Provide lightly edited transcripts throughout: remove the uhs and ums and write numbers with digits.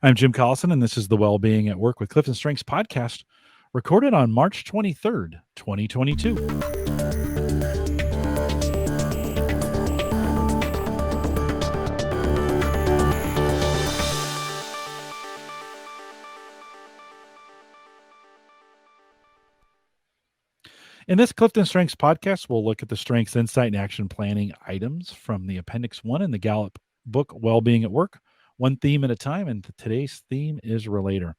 I'm Jim Collison, and this is the Wellbeing at Work with CliftonStrengths podcast, recorded on March 23rd, 2022. In this CliftonStrengths podcast, we'll look at the strengths, insight, and action planning items from the Appendix 1 in the Gallup book, Wellbeing at Work, one theme at a time, and today's theme is Relator.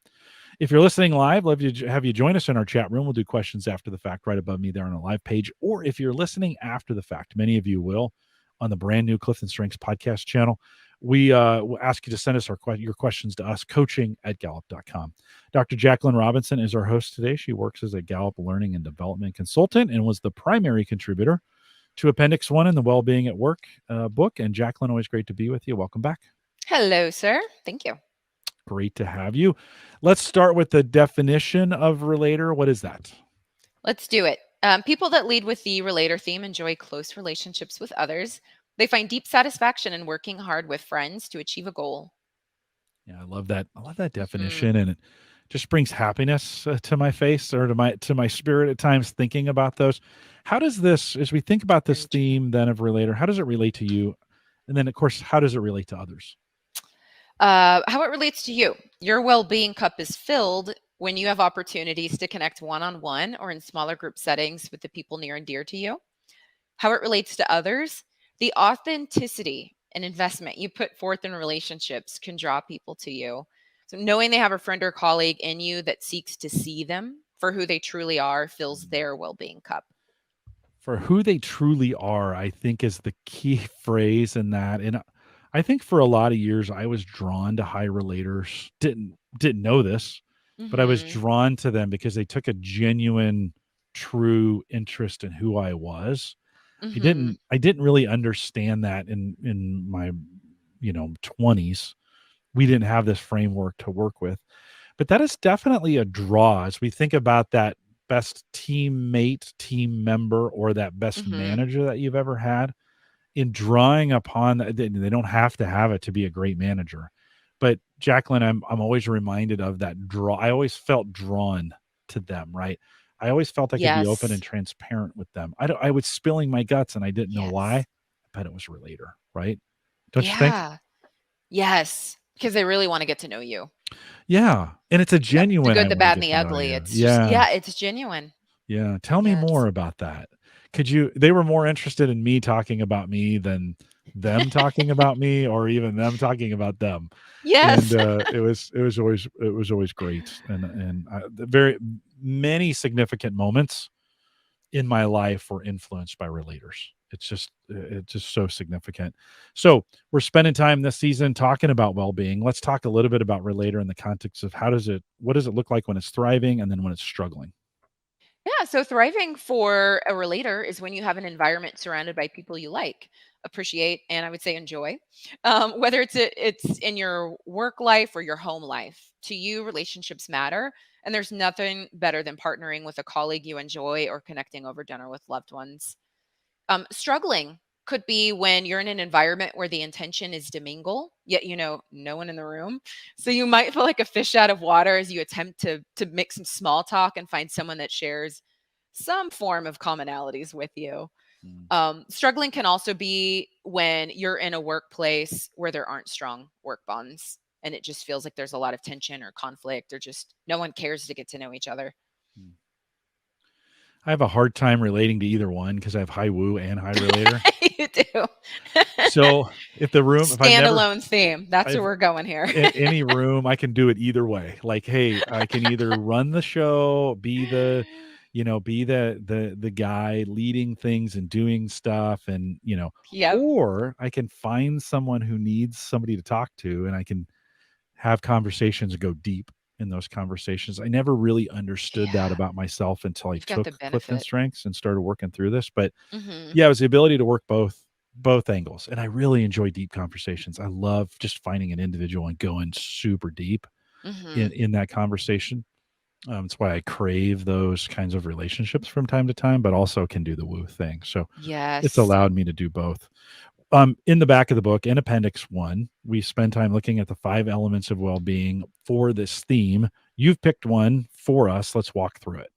If you're listening live, love to have you join us in our chat room. We'll do questions after the fact right above me there on a live page. Or if you're listening after the fact, many of you will, on the brand new CliftonStrengths podcast channel, we will ask you to send us your questions to us, coaching@gallup.com. Dr. Jacqueline Robinson is our host today. She works as a Gallup Learning and Development Consultant and was the primary contributor to Appendix 1 in the Wellbeing at Work book. And Jacqueline, always great to be with you. Welcome back. Hello, sir. Thank you. Great to have you. Let's start with the definition of relator. What is that? Let's do it. People that lead with the relator theme enjoy close relationships with others. They find deep satisfaction in working hard with friends to achieve a goal. Yeah, I love that. I love that definition, and it just brings happiness to my face or to my spirit at times thinking about those. How does this, as we think about this theme then of relator, how does it relate to you? And then, of course, how does it relate to others? How it relates to you. Your well-being cup is filled when you have opportunities to connect one-on-one or in smaller group settings with the people near and dear to you. How it relates to others. The authenticity and investment you put forth in relationships can draw people to you. So knowing they have a friend or colleague in you that seeks to see them for who they truly are fills their well-being cup. For who they truly are, I think is the key phrase in that. And I think for a lot of years I was drawn to high relators. Didn't know this, but I was drawn to them because they took a genuine, true interest in who I was. I didn't really understand that in my 20s. We didn't have this framework to work with. But that is definitely a draw as we think about that best teammate, team member, or that best manager that you've ever had. In drawing upon that, they don't have to have it to be a great manager. But Jacqueline, I'm always reminded of that draw. I always felt drawn to them, right? I always felt I could be open and transparent with them. I was spilling my guts and I didn't know why. I bet it was relator, right? Don't you think? Yes, because they really want to get to know you. Yeah, and it's a genuine. The good, the bad, and the ugly. It's it's genuine. Yeah, tell me more about that. They were more interested in me talking about me than them talking about me, or even them talking about them. Yes. And it was always great. And very many significant moments in my life were influenced by relators. It's just so significant. So we're spending time this season talking about well-being. Let's talk a little bit about relator in the context of what does it look like when it's thriving and then when it's struggling? Yeah, so thriving for a relator is when you have an environment surrounded by people you like, appreciate, and I would say enjoy. Whether it's in your work life or your home life, to you, relationships matter, and there's nothing better than partnering with a colleague you enjoy or connecting over dinner with loved ones. Struggling could be when you're in an environment where the intention is to mingle, yet no one in the room. So you might feel like a fish out of water as you attempt to make some small talk and find someone that shares some form of commonalities with you. Struggling can also be when you're in a workplace where there aren't strong work bonds and it just feels like there's a lot of tension or conflict or just no one cares to get to know each other. I have a hard time relating to either one because I have high woo and high relator. You do. So if the room, standalone theme, that's where we're going here. In any room, I can do it either way. Like, hey, I can either run the show, be the guy leading things and doing stuff, and or I can find someone who needs somebody to talk to, and I can have conversations and go deep in those conversations. I never really understood that about myself until I took CliftonStrengths and started working through this. But it was the ability to work both angles. And I really enjoy deep conversations. I love just finding an individual and going super deep in that conversation. It's why I crave those kinds of relationships from time to time, but also can do the woo thing. So it's allowed me to do both. In the back of the book, in Appendix 1, we spend time looking at the 5 elements of well-being for this theme. You've picked one for us. Let's walk through it.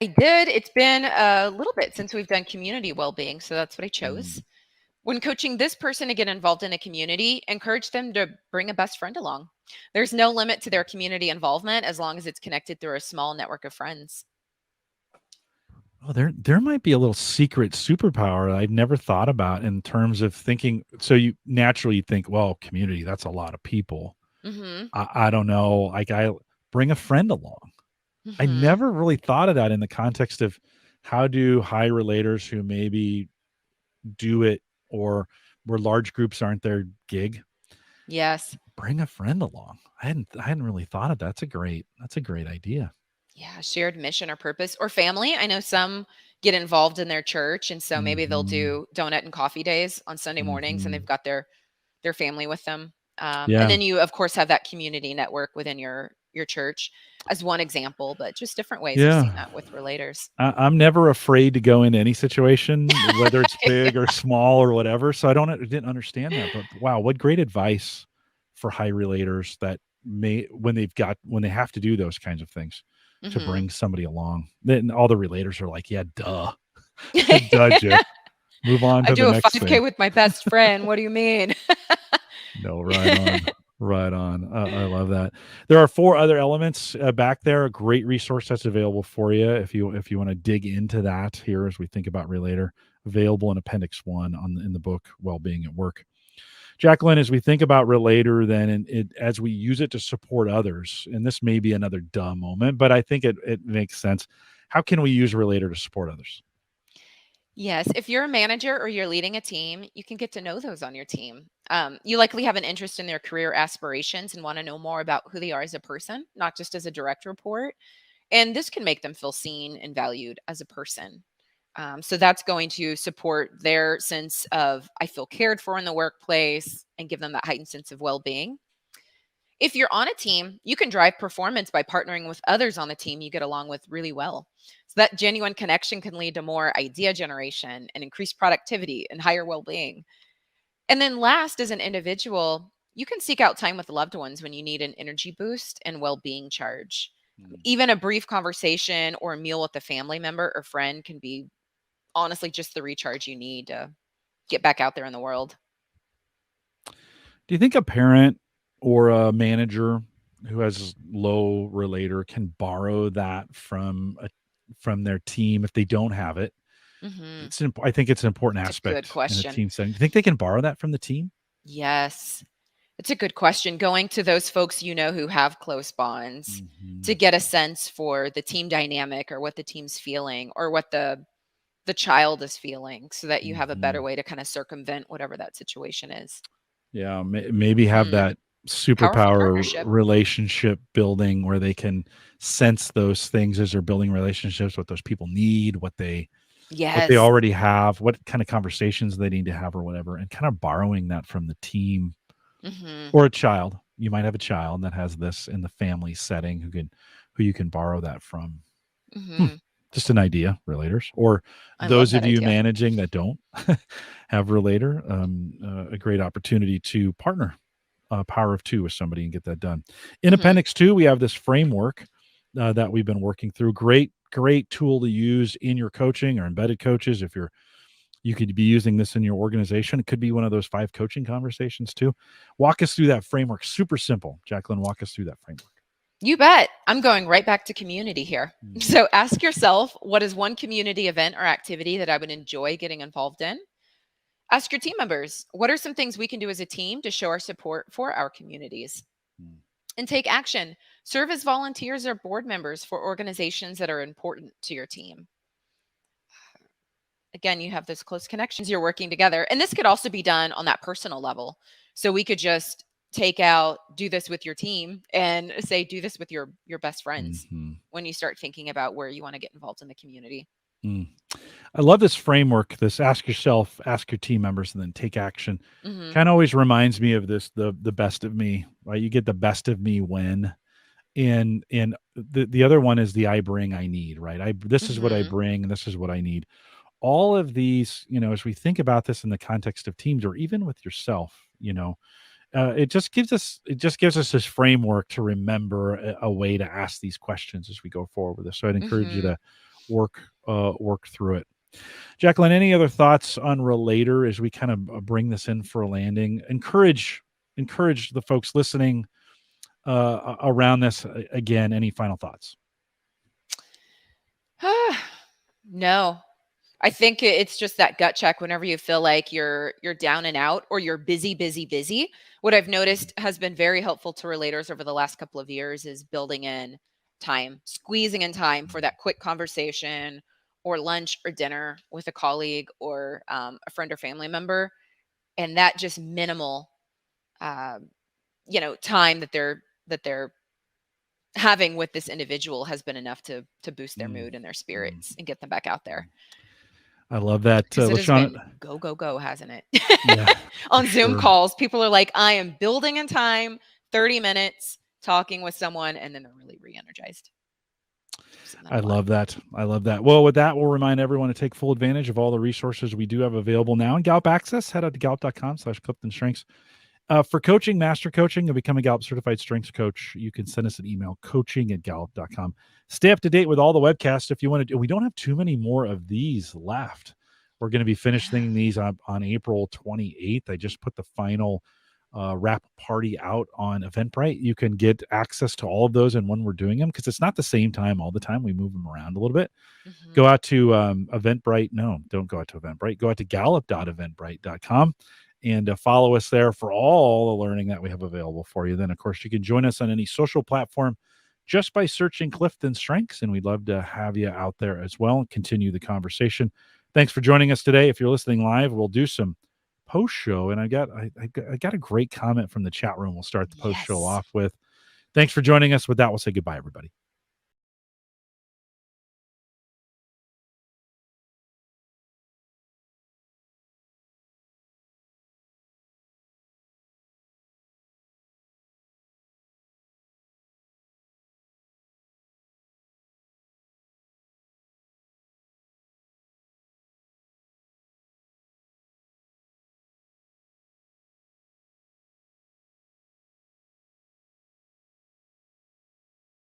I did. It's been a little bit since we've done community well-being, so that's what I Mm. chose. When coaching this person to get involved in a community, encourage them to bring a best friend along. There's no limit to their community involvement as long as it's connected through a small network of friends. Oh, there might be a little secret superpower I've never thought about in terms of thinking. So you naturally think, well, community, that's a lot of people. Mhm. I don't know. Like I bring a friend along. I Mhm. never really thought of that in the context of how do high relators who maybe do it or where large groups aren't their gig, Yes. bring a friend along. I hadn't really thought of that. That's a great idea. Yeah, shared mission or purpose or family. I know some get involved in their church and so maybe they'll Mhm. do donut and coffee days on Sunday mornings and they've Mhm. got their family with them. And Yeah. then you of course have that community network within your church as one example, but just different ways I've seen Yeah. that with relators. I'm never afraid to go into any situation, whether it's big or small or whatever. So I didn't understand that, but wow, what great advice for high relators that may when they have to do those kinds of things to Mhm. bring somebody along. Then all the relators are like, yeah, duh, duh, Jake. Move on I to the do a next 5K thing. with my best friend. What do you mean? No, right on. Right on. I love that. There are 4 other elements back there. A great resource that's available for you if you want to dig into that here as we think about Relator. Available in Appendix 1 in the book Wellbeing at Work. Jacqueline, as we think about Relator, then as we use it to support others, and this may be another dumb moment, but I think it makes sense. How can we use Relator to support others? Yes, if you're a manager or you're leading a team, you can get to know those on your team. You likely have an interest in their career aspirations and want to know more about who they are as a person, not just as a direct report. And this can make them feel seen and valued as a person. So that's going to support their sense of, I feel cared for in the workplace and give them that heightened sense of well being. If you're on a team, you can drive performance by partnering with others on the team you get along with really well. So that genuine connection can lead to more idea generation and increased productivity and higher well being. And then, last, as an individual, you can seek out time with loved ones when you need an energy boost and well being charge. Mm. Even a brief conversation or a meal with a family member or friend can be honestly just the recharge you need to get back out there in the world. Do you think a parent or a manager who has low relator can borrow that from their team if they don't have it? Hmm. I think it's an important It's a good aspect in a question. team setting. Do you think they can borrow that from the team? Yes. It's a good question. Going to those folks you know who have close bonds to Mhm. get a sense for the team dynamic or what the team's feeling or what the child is feeling so that you have a better Mhm. way to kind of circumvent whatever that situation is. Yeah, maybe have Hmm. that Powerful superpower partnership. relationship building where they can sense those things as they're building relationships, what those people need, what they Yes. already have, what kind of conversations they need to have or whatever, and kind of borrowing that from the team Hmm. or a child. You might have a child that has this in the family setting who you can borrow that from. Hmm. Hmm. Just an idea, relators, or I love those that of you idea. managing that don't have relator, a great opportunity to partner power of 2 with somebody and get that done. In Hmm. Appendix 2, we have this framework that we've been working through. Great tool to use in your coaching or embedded coaches. If you could be using this in your organization, it could be one of those 5 coaching conversations too. Walk us through that framework. Super simple. Jacqueline, walk us through that framework. You bet. I'm going right back to community here. Mm. So ask yourself, what is one community event or activity that I would enjoy getting involved in? Ask your team members, what are some things we can do as a team to show our support for our communities? Mm. And take action. Serve as volunteers or board members for organizations that are important to your team. Again, you have those close connections, you're working together. And this could also be done on that personal level. So we could just take out, do this with your team and say, do this with your best friends Mhm. when you start thinking about where you want to get involved in the community. Mm. I love this framework, this ask yourself, ask your team members, and then take action. Hmm. Kind of always reminds me of the best of me, right? You get the best of me when and the other one is the I bring I need, right? This is what I Hmm. bring and this is what I need. all of these, as we think about this in the context of teams or even with yourself, it just gives us this framework to remember a way to ask these questions as we go forward with this. So I'd encourage you Mhm. to work through it. Jacqueline, any other thoughts on Relator as we kind of bring this in for a landing? Encourage the folks listening around this. Again, any final thoughts? No. I think it's just that gut check whenever you feel like you're down and out or you're busy, busy, busy. What I've noticed has been very helpful to relators over the last couple of years is building in time, squeezing in time for that quick conversation or lunch or dinner with a colleague or a friend or family member, and that just minimal, um, time that they're having with this individual has been enough to boost their Mm, mood and their mm, spirits and get them back out there. I love that, Because it has LaShawn. been go, go, go, hasn't it? Yeah, for On Zoom sure. calls, people are like, I am building in time, 30 minutes talking with someone, and then they're really re energized. Seen that I a lot. love that. I love that. Well, with that, we'll remind everyone to take full advantage of all the resources we do have available now in Gallup Access. Head out to gallup.com/CliftonStrengths. For coaching, master coaching, and become a Gallup certified strengths coach, you can send us an email, coaching@gallup.com. Stay up to date with all the webcasts if you want to. We don't have too many more of these left. We're going to be finishing these on April 28th. I just put the final wrap party out on Eventbrite. You can get access to all of those and when we're doing them because it's not the same time all the time. We move them around a little bit. Go Hmm. out to Eventbrite. No, don't go out to Eventbrite. Go out to gallup.eventbrite.com and follow us there for all the learning that we have available for you. Then, of course, you can join us on any social platform just by searching Clifton Strengths, and we'd love to have you out there as well and continue the conversation. Thanks for joining us today. If you're listening live, we'll do some post show, and I got a great comment from the chat room. We'll start the post show Yes. off with. Thanks for joining us. With that, we'll say goodbye, everybody.